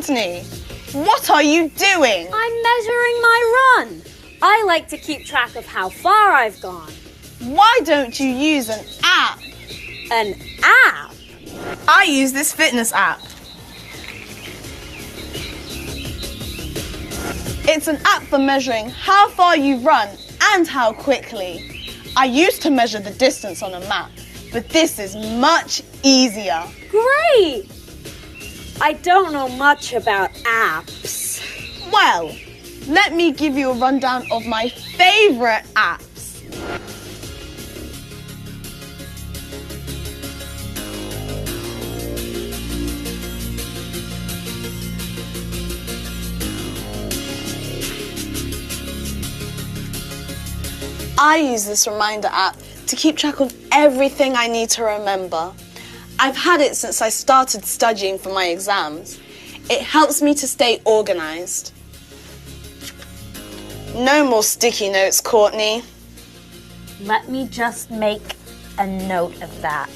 Courtney, what are you doing? I'm measuring my run. I like to keep track of how far I've gone. Why don't you use an app? An app? I use this fitness app. It's an app for measuring how far you run and how quickly. I used to measure the distance on a map, but this is much easier. Great! I don't know much about apps. Well, let me give you a rundown of my favourite apps. I use this reminder app to keep track of everything I need to remember. I've had it since I started studying for my exams. It helps me to stay organised. No more sticky notes, Courtney. Let me just make a note of that.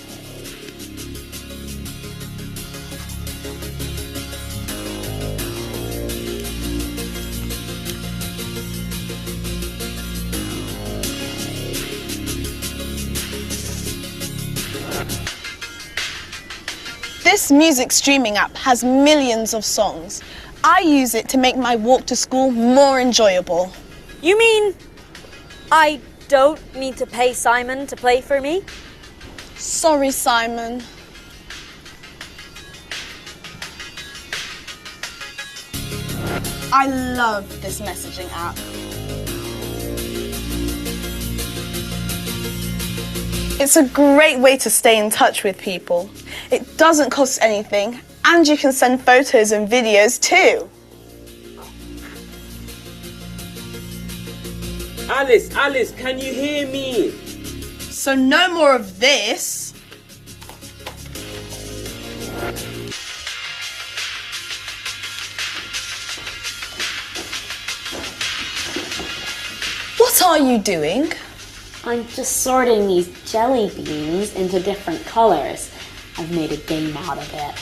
This music streaming app has millions of songs. I use it to make my walk to school more enjoyable. You mean I don't need to pay Simon to play for me? Sorry, Simon. I love this messaging app. It's a great way to stay in touch with people. It doesn't cost anything, and you can send photos and videos too. Alice, can you hear me? So no more of this. What are you doing? I'm just sorting these jelly beans into different colors. I've made a game out of it.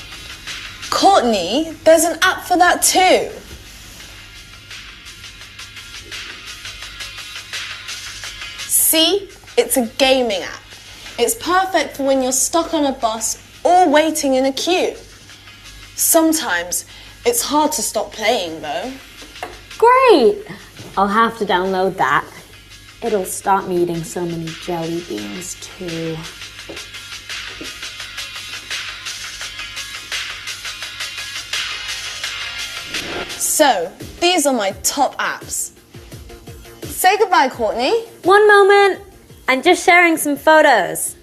Courtney, there's an app for that too. See? It's a gaming app. It's perfect for when you're stuck on a bus or waiting in a queue. Sometimes it's hard to stop playing though. Great! I'll have to download that. It'll stop me eating so many jelly beans too. So, these are my top apps. Say goodbye, Courtney. One moment. I'm just sharing some photos.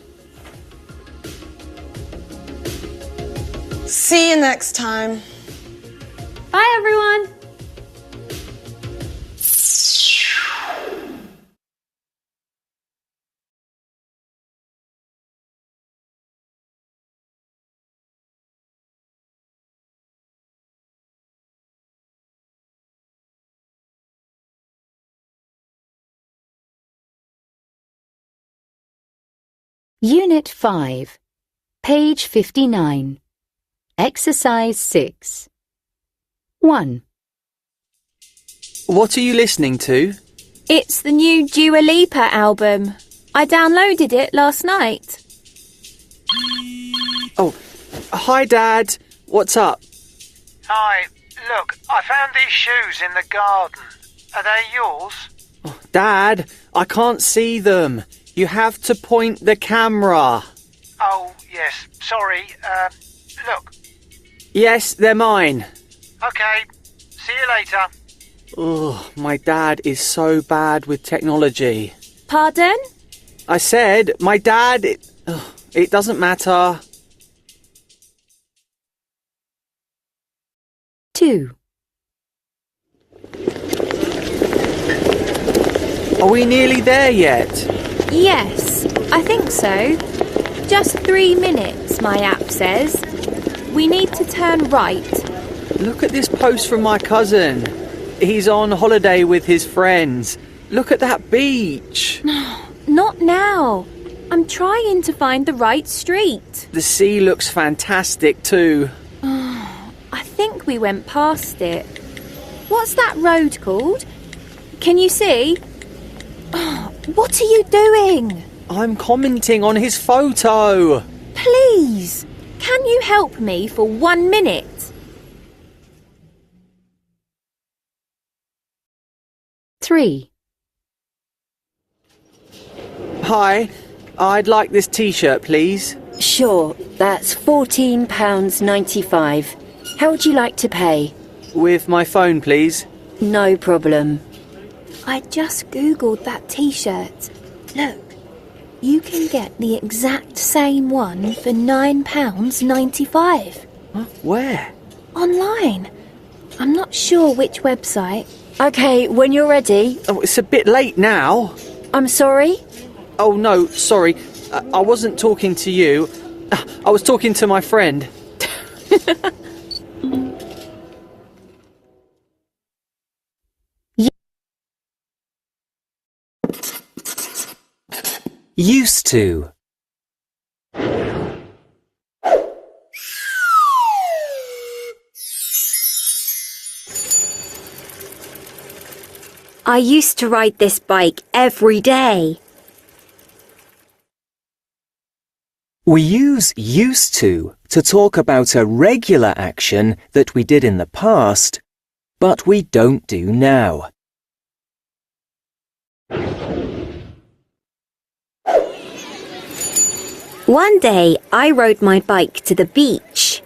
See you next time. Bye, everyone. Unit 5, page 59, exercise 6. 1. What are you listening to? It's the new Dua Lipa album. I downloaded it last night. Oh, hi Dad. What's up? Hi, look, I found these shoes in the garden. Are they yours? Oh, Dad, I can't see them. You have to point the camera. Oh, yes, sorry. Look. Yes, they're mine. Okay, see you later. Oh, my dad is so bad with technology. Pardon? I said, my dad... It doesn't matter. 2. Are we nearly there yet? Yes, I think so. Just 3 minutes, my app says. We need to turn right. Look at this post from my cousin. He's on holiday with his friends. Look at that beach. Not now. I'm trying to find the right street. The sea looks fantastic too. I think we went past it. What's that road called? Can you see? Oh, what are you doing? I'm commenting on his photo. Please, can you help me for 1 minute? Three. Hi, I'd like this t-shirt, please. Sure, that's £14.95. How would you like to pay? With my phone, please. No problem. I just googled that t-shirt. Look, you can get the exact same one for £9.95. Huh? Where? Online. I'm not sure which website. OK, when you're ready. Oh, it's a bit late now. I'm sorry? Oh, no, sorry. I wasn't talking to you. I was talking to my friend. Used to. I used to ride this bike every day. We use used to talk about a regular action that we did in the past, but we don't do now. One day, I rode my bike to the beach.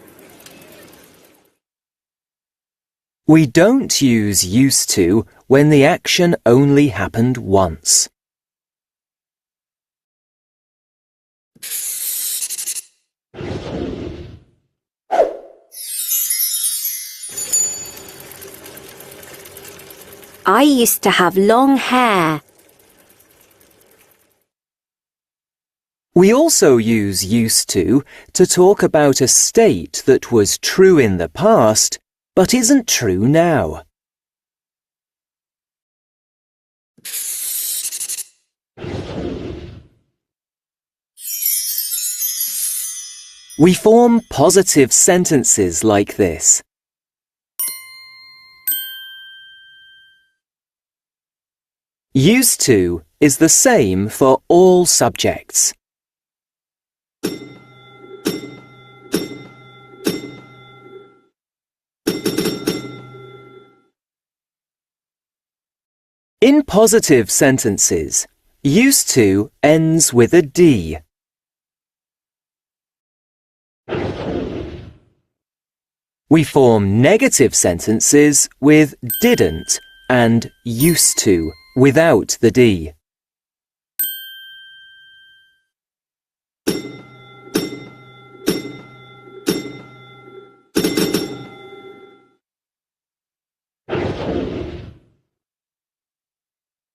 We don't use used to when the action only happened once. I used to have long hair. We also use used to talk about a state that was true in the past but isn't true now. We form positive sentences like this. Used to is the same for all subjects. In positive sentences, used to ends with a D. We form negative sentences with didn't and used to without the D.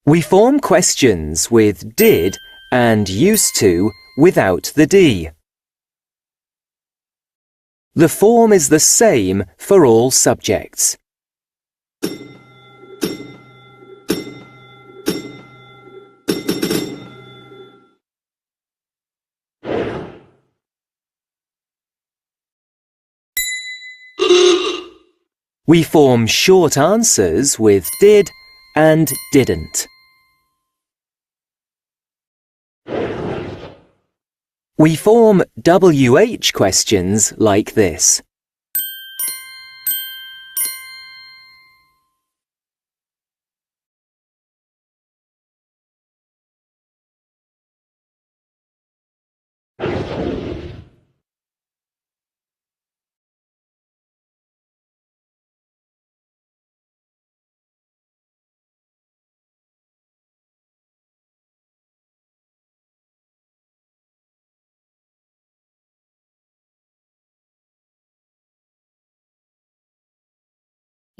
We form questions with did and used to without the D. The form is the same for all subjects. We form short answers with did and didn't. We form WH questions like this.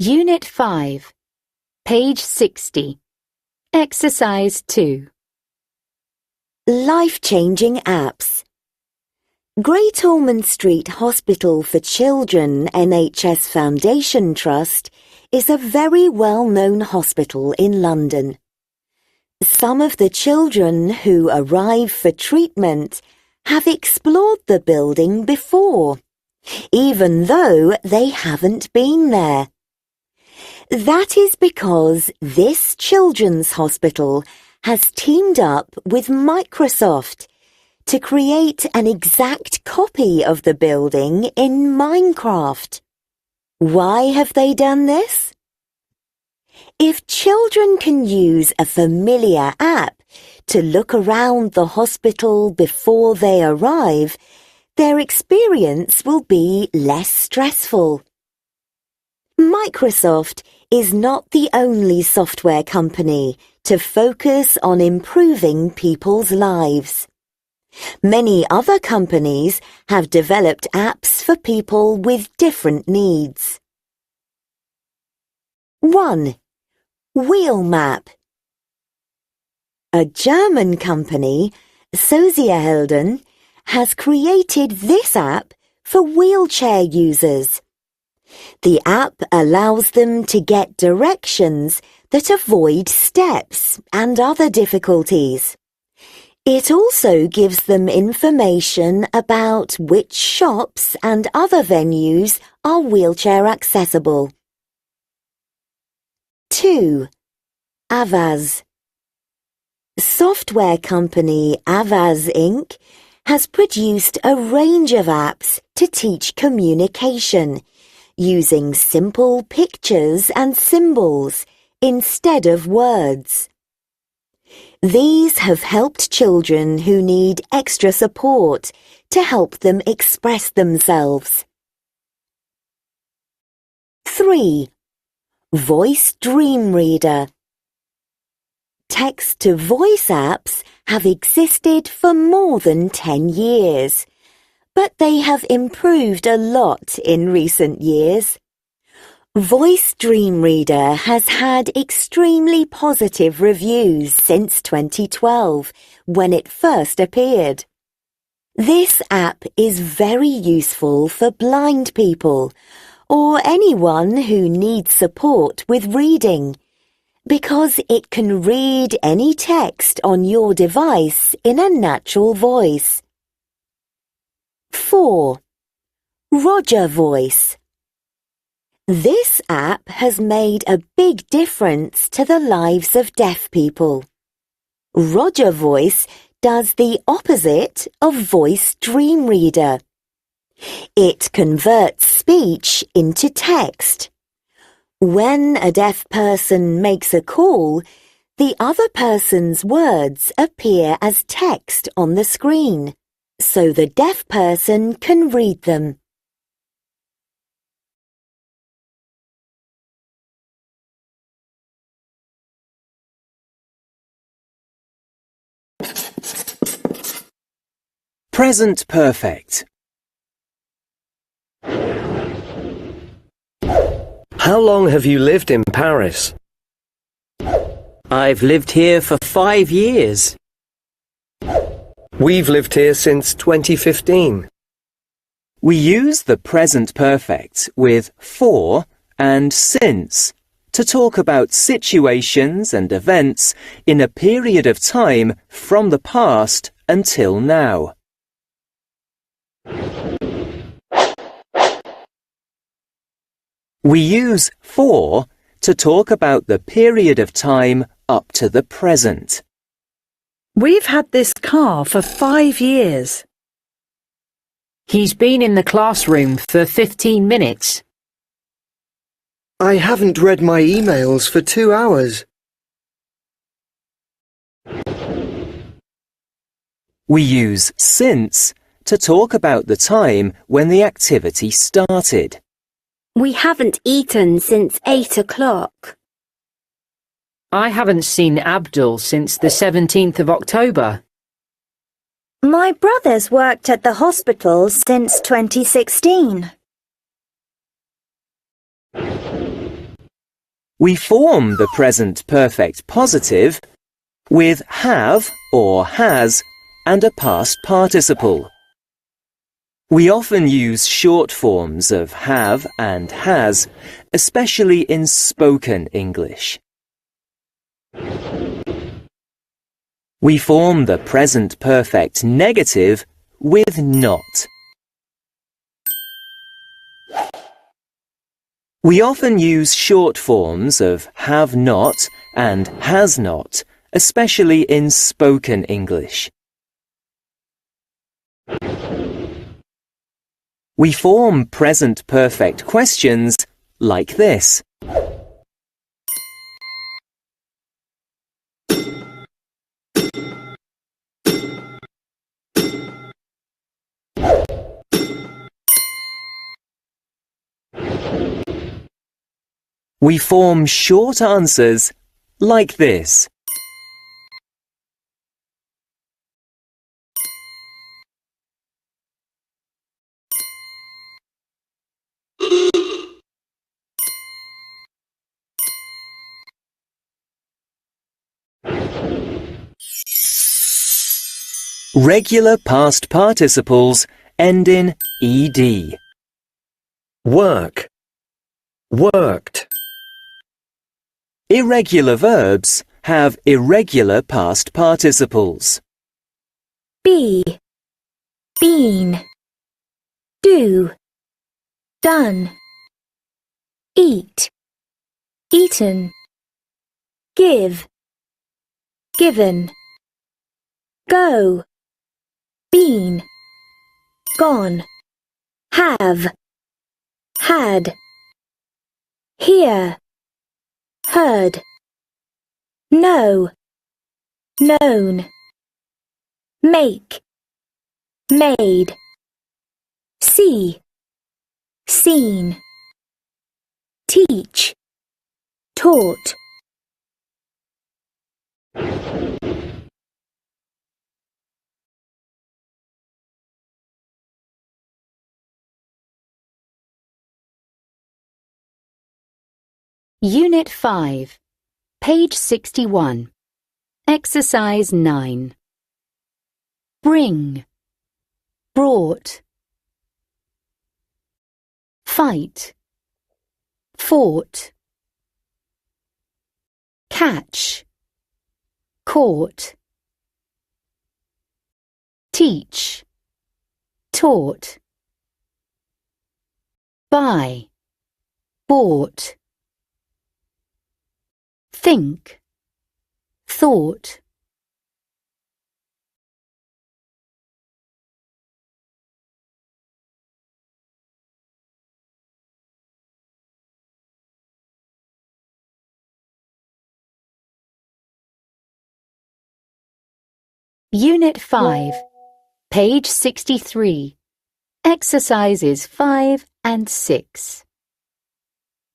Unit 5, page 60. Exercise 2. Life-changing apps. Great Ormond Street Hospital for Children NHS Foundation Trust is a very well-known hospital in London. Some of the children who arrive for treatment have explored the building before. even though they haven't been there. That is because this children's hospital has teamed up with Microsoft to create an exact copy of the building in Minecraft. Why have they done this? If children can use a familiar app to look around the hospital before they arrive, their experience will be less stressful. Microsoft is not the only software company to focus on improving people's lives. Many other companies have developed apps for people with different needs. 1. Wheel Map. A German company, Sociahelden, has created this app for wheelchair users. The app allows them to get directions that avoid steps and other difficulties. It also gives them information about which shops and other venues are wheelchair accessible. 2. Avaz. Software company Avaz Inc. has produced a range of apps to teach communication, using simple pictures and symbols instead of words. These have helped children who need extra support to help them express themselves. 3. Voice Dream Reader. Text-to-voice apps have existed for more than 10 years, but they have improved a lot in recent years. Voice Dream Reader has had extremely positive reviews since 2012, when it first appeared. This app is very useful for blind people or anyone who needs support with reading, because it can read any text on your device in a natural voice. 4. Roger Voice. This app has made a big difference to the lives of deaf people. Roger Voice does the opposite of Voice Dream Reader. It converts speech into text. When a deaf person makes a call, the other person's words appear as text on the screen, so the deaf person can read them. Present perfect. How long have you lived in Paris? I've lived here for 5 years. We've lived here since 2015. We use the present perfect with for and since to talk about situations and events in a period of time from the past until now. We use for to talk about the period of time up to the present. We've had this car for 5 years. He's been in the classroom for 15 minutes. I haven't read my emails for 2 hours. We use since to talk about the time when the activity started. We haven't eaten since 8 o'clock. I haven't seen Abdul since the 17th of October. My brother's worked at the hospital since 2016. We form the present perfect positive with have or has and a past participle. We often use short forms of have and has, especially in spoken English. We form the present perfect negative with not. We often use short forms of have not and has not, especially in spoken English. We form present perfect questions like this. We form short answers like this. Regular past participles end in ed. Work. Worked. Irregular verbs have irregular past participles. Be, been, do, done, eat, eaten, give, given, go, been, gone, have, had, hear, heard, know, known, make, made, see, seen, teach, taught. Unit 5, page 61. Exercise 9. Bring, brought. Fight, fought. Catch, caught. Teach, taught. Buy, bought. Think, thought. Unit 5, page 63. Exercises 5 and 6.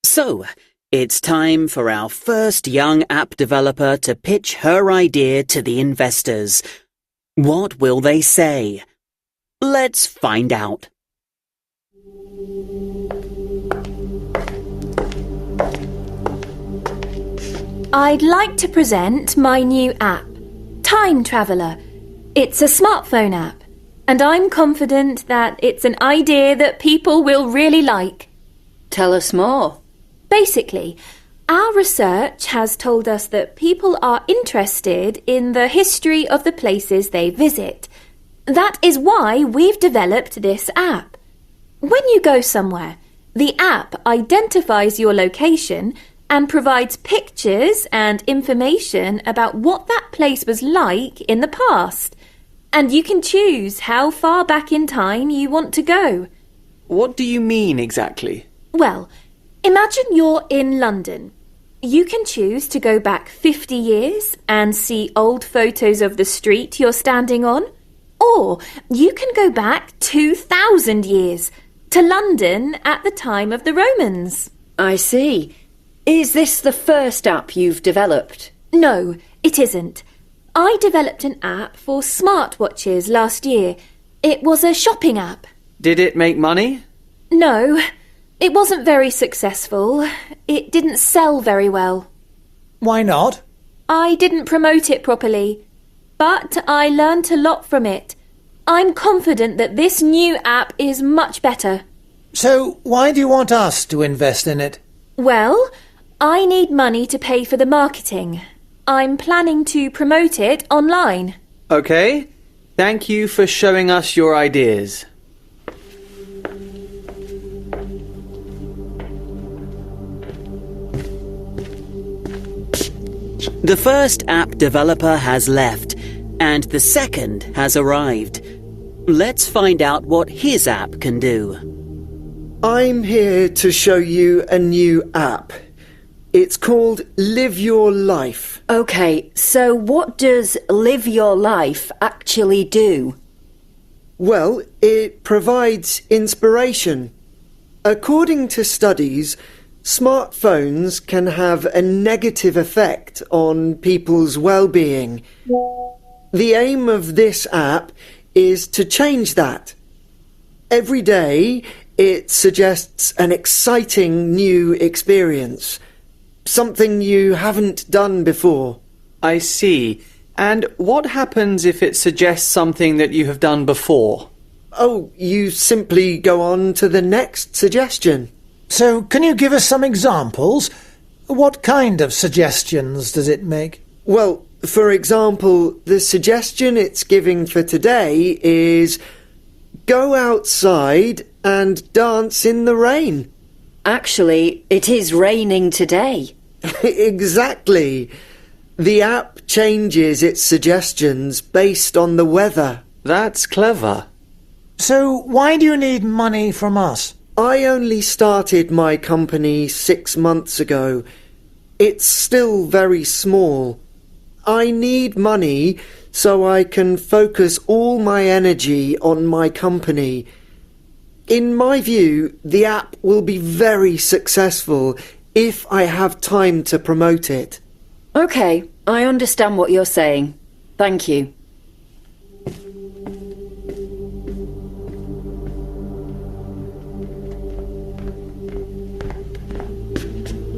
So, it's time for our first young app developer to pitch her idea to the investors. What will they say? Let's find out. I'd like to present my new app, Time Traveller. It's a smartphone app, and I'm confident that it's an idea that people will really like. Tell us more. Basically, our research has told us that people are interested in the history of the places they visit. That is why we've developed this app. When you go somewhere, the app identifies your location and provides pictures and information about what that place was like in the past. And you can choose how far back in time you want to go. What do you mean exactly? Well, imagine you're in London. You can choose to go back 50 years and see old photos of the street you're standing on. Or you can go back 2,000 years to London at the time of the Romans. I see. Is this the first app you've developed? No, it isn't. I developed an app for smartwatches last year. It was a shopping app. Did it make money? No, it wasn't very successful. It didn't sell very well. Why not? I didn't promote it properly. But I learnt a lot from it. I'm confident that this new app is much better. So why do you want us to invest in it? Well, I need money to pay for the marketing. I'm planning to promote it online. Okay. Thank you for showing us your ideas. The first app developer has left, and the second has arrived. Let's find out what his app can do. I'm here to show you a new app. It's called Live Your Life. Okay, so what does Live Your Life actually do? Well, it provides inspiration. According to studies, smartphones can have a negative effect on people's well-being. The aim of this app is to change that. Every day, it suggests an exciting new experience, something you haven't done before. I see. And what happens if it suggests something that you have done before? Oh, you simply go on to the next suggestion. So, can you give us some examples? What kind of suggestions does it make? Well, for example, the suggestion it's giving for today is go outside and dance in the rain. Actually, it is raining today. Exactly. The app changes its suggestions based on the weather. That's clever. So, why do you need money from us? I only started my company 6 months ago. It's still very small. I need money so I can focus all my energy on my company. In my view, the app will be very successful if I have time to promote it. Okay, I understand what you're saying. Thank you.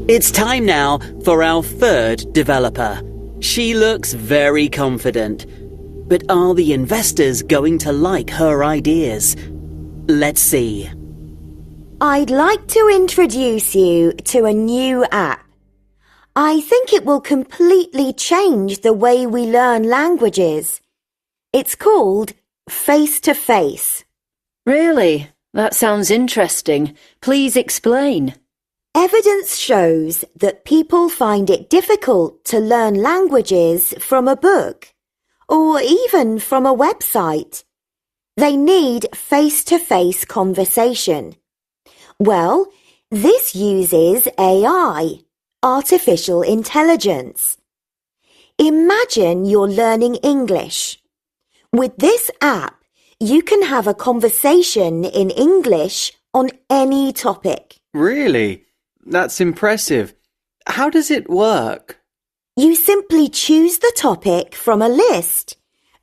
It's time now for our third developer. She looks very confident. But are the investors going to like her ideas? Let's see. I'd like to introduce you to a new app. I think it will completely change the way we learn languages. It's called Face to Face. Really? That sounds interesting. Please explain. Evidence shows that people find it difficult to learn languages from a book or even from a website. They need face-to-face conversation. Well, this uses AI, artificial intelligence. Imagine you're learning English. With this app, you can have a conversation in English on any topic. Really? That's impressive. How does it work? You simply choose the topic from a list.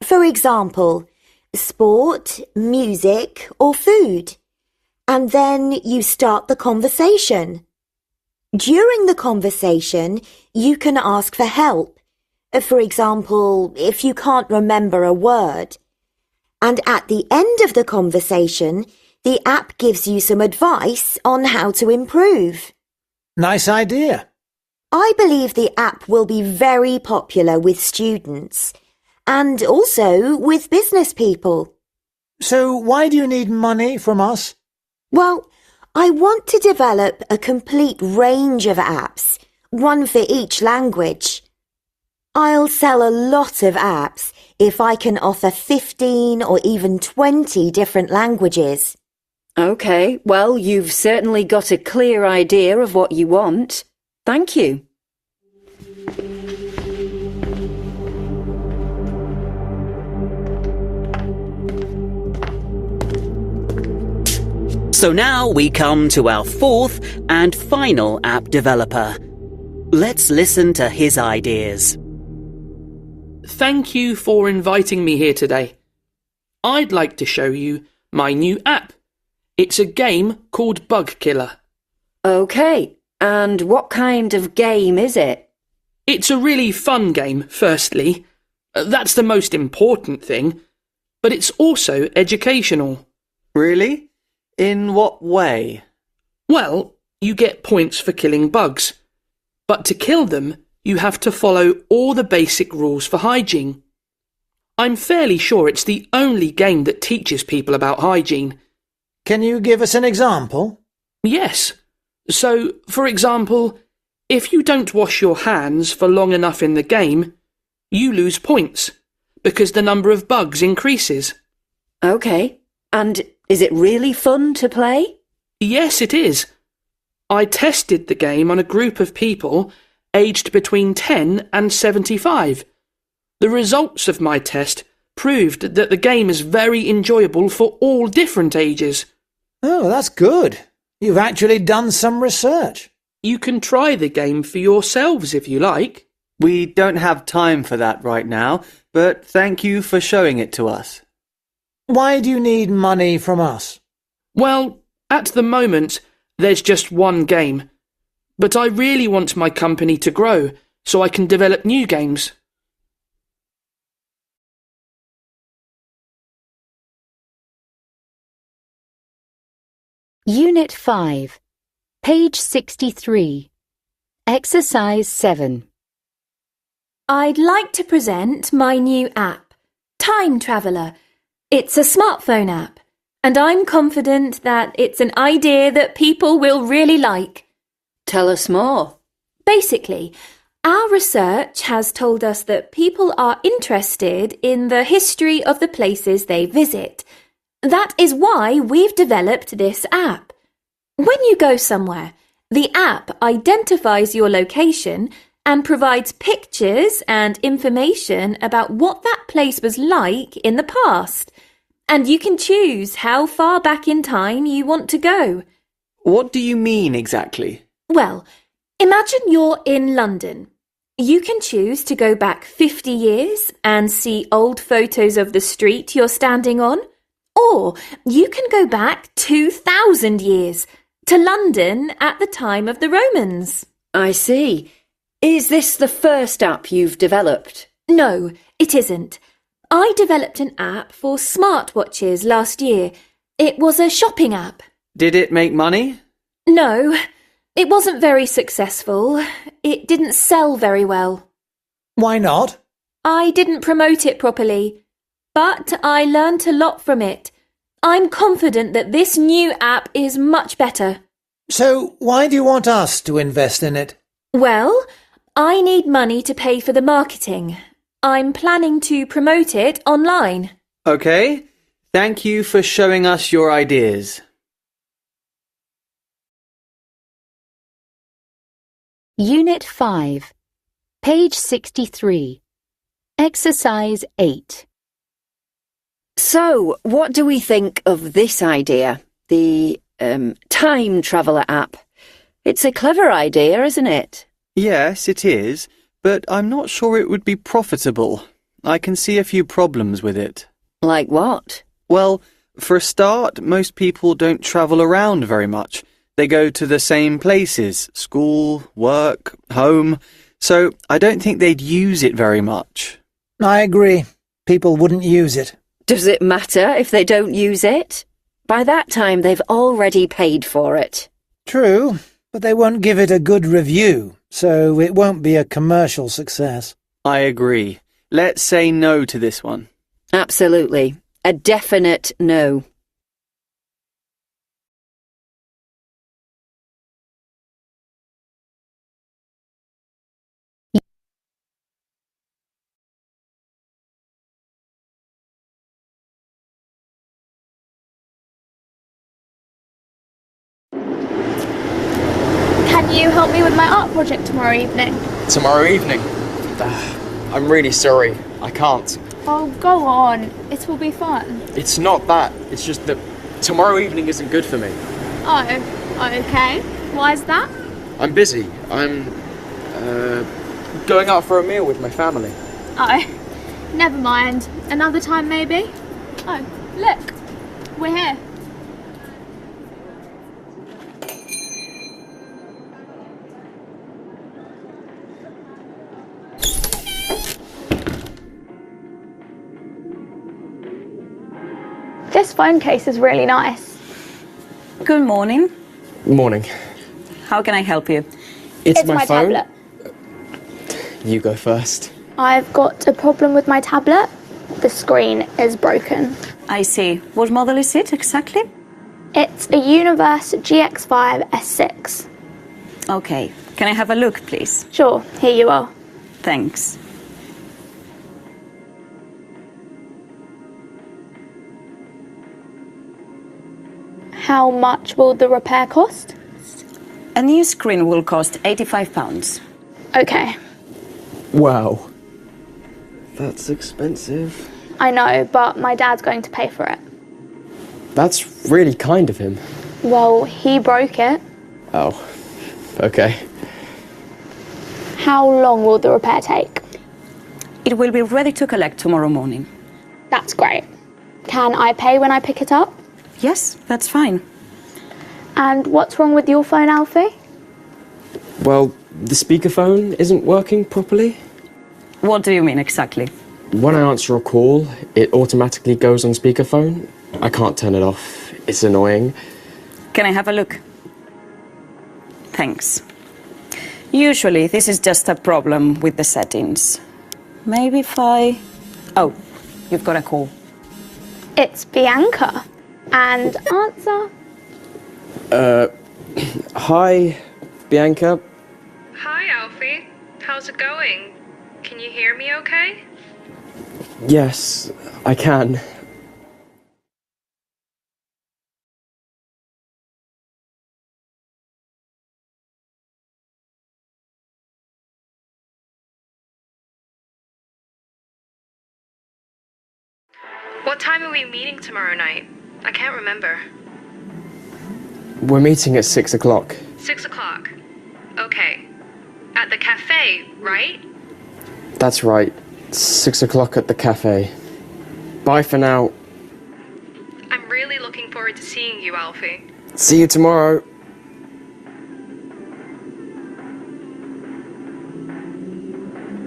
For example, sport, music, or food. And then you start the conversation. During the conversation, you can ask for help. For example, if you can't remember a word. And at the end of the conversation, the app gives you some advice on how to improve. Nice idea. I believe the app will be very popular with students and also with business people. So why do you need money from us? Well, I want to develop a complete range of apps, one for each language. I'll sell a lot of apps if I can offer 15 or even 20 different languages. Okay, well, you've certainly got a clear idea of what you want. Thank you. So now we come to our fourth and final app developer. Let's listen to his ideas. Thank you for inviting me here today. I'd like to show you my new app. It's a game called Bug Killer. Okay, and what kind of game is it? It's a really fun game, firstly. That's the most important thing. But it's also educational. Really? In what way? Well, you get points for killing bugs. But to kill them, you have to follow all the basic rules for hygiene. I'm fairly sure it's the only game that teaches people about hygiene. Can you give us an example? Yes. So, for example, If you don't wash your hands for long enough in the game, you lose points, because the number of bugs increases. OK. And is it really fun to play? Yes, it is. I tested the game on a group of people aged between 10 and 75. The results of my test proved that the game is very enjoyable for all different ages. Oh, that's good. You've actually done some research. You can try the game for yourselves if you like. We don't have time for that right now, but thank you for showing it to us. Why do you need money from us? Well, at the moment, there's just one game. But I really want my company to grow so I can develop new games. Unit 5, page 63, Exercise 7. I'd like to present my new app, Time Traveller. It's a smartphone app, and I'm confident that it's an idea that people will really like. Tell us more. Basically, our research has told us that people are interested in the history of the places they visit. That is why we've developed this app. When you go somewhere, the app identifies your location and provides pictures and information about what that place was like in the past. And you can choose how far back in time you want to go. What do you mean exactly? Well, imagine you're in London. You can choose to go back 50 years and see old photos of the street you're standing on. Or you can go back 2,000 years to London at the time of the Romans. I see. Is this the first app you've developed? No, it isn't. I developed an app for smartwatches last year. It was a shopping app. Did it make money? No, it wasn't very successful. It didn't sell very well. Why not? I didn't promote it properly. But I learnt a lot from it. I'm confident that this new app is much better. So why do you want us to invest in it? Well, I need money to pay for the marketing. I'm planning to promote it online. OK. Thank you for showing us your ideas. Unit 5, page 63, Exercise 8. So, what do we think of this idea? The Time Traveller app. It's a clever idea, isn't it? Yes, it is, but I'm not sure it would be profitable. I can see a few problems with it. Like what? Well, for a start, most people don't travel around very much. They go to the same places, school, work, home, so I don't think they'd use it very much. I agree. People wouldn't use it. Does it matter if they don't use it? By that time, they've already paid for it. True, but they won't give it a good review, so it won't be a commercial success. I agree. Let's say no to this one. Absolutely. A definite no. Can you help me with my art project tomorrow evening? Tomorrow evening? I'm really sorry. I can't. Oh, go on. It will be fun. It's not that. It's just that tomorrow evening isn't good for me. Oh, okay. Why is that? I'm busy. I'm going out for a meal with my family. Oh, never mind. Another time maybe? Oh, look. We're here. This phone case is really nice. Good morning. Morning. How can I help you? It's my phone. Tablet. You go first. I've got a problem with my tablet. The screen is broken. I see. What model is it exactly? It's a Universe GX5 S6. Okay. Can I have a look, please? Sure, here you are. Thanks. How much will the repair cost? A new screen will cost £85. Okay, Wow. That's expensive. I know, but my dad's going to pay for it. That's really kind of him. Well, he broke it. Oh, okay. How long will the repair take? It will be ready to collect tomorrow morning. That's great. Can I pay when I pick it up? Yes, that's fine. And what's wrong with your phone, Alfie? Well, the speakerphone isn't working properly. What do you mean exactly? When I answer a call, it automatically goes on speakerphone. I can't turn it off. It's annoying. Can I have a look? Thanks. Usually this is just a problem with the settings. Maybe if I... Oh, you've got a call. It's Bianca. And answer. Hi, Bianca. Hi, Alfie. How's it going? Can you hear me okay? Yes, I can. What time are we meeting tomorrow night? I can't remember. We're meeting at 6 o'clock. 6 o'clock. Okay. At the cafe, right? That's right. 6 o'clock at the cafe. Bye for now. I'm really looking forward to seeing you, Alfie. See you tomorrow.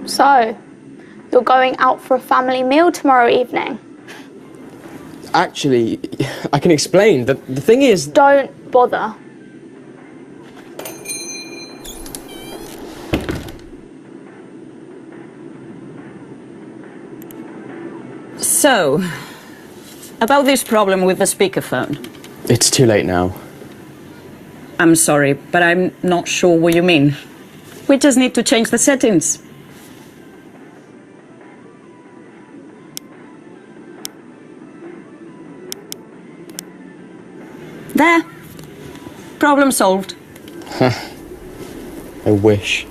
So, you're going out for a family meal tomorrow evening? Actually, I can explain. The thing is... Don't bother. So, about this problem with the speakerphone. It's too late now. I'm sorry, but I'm not sure what you mean. We just need to change the settings. There. Problem solved. I wish.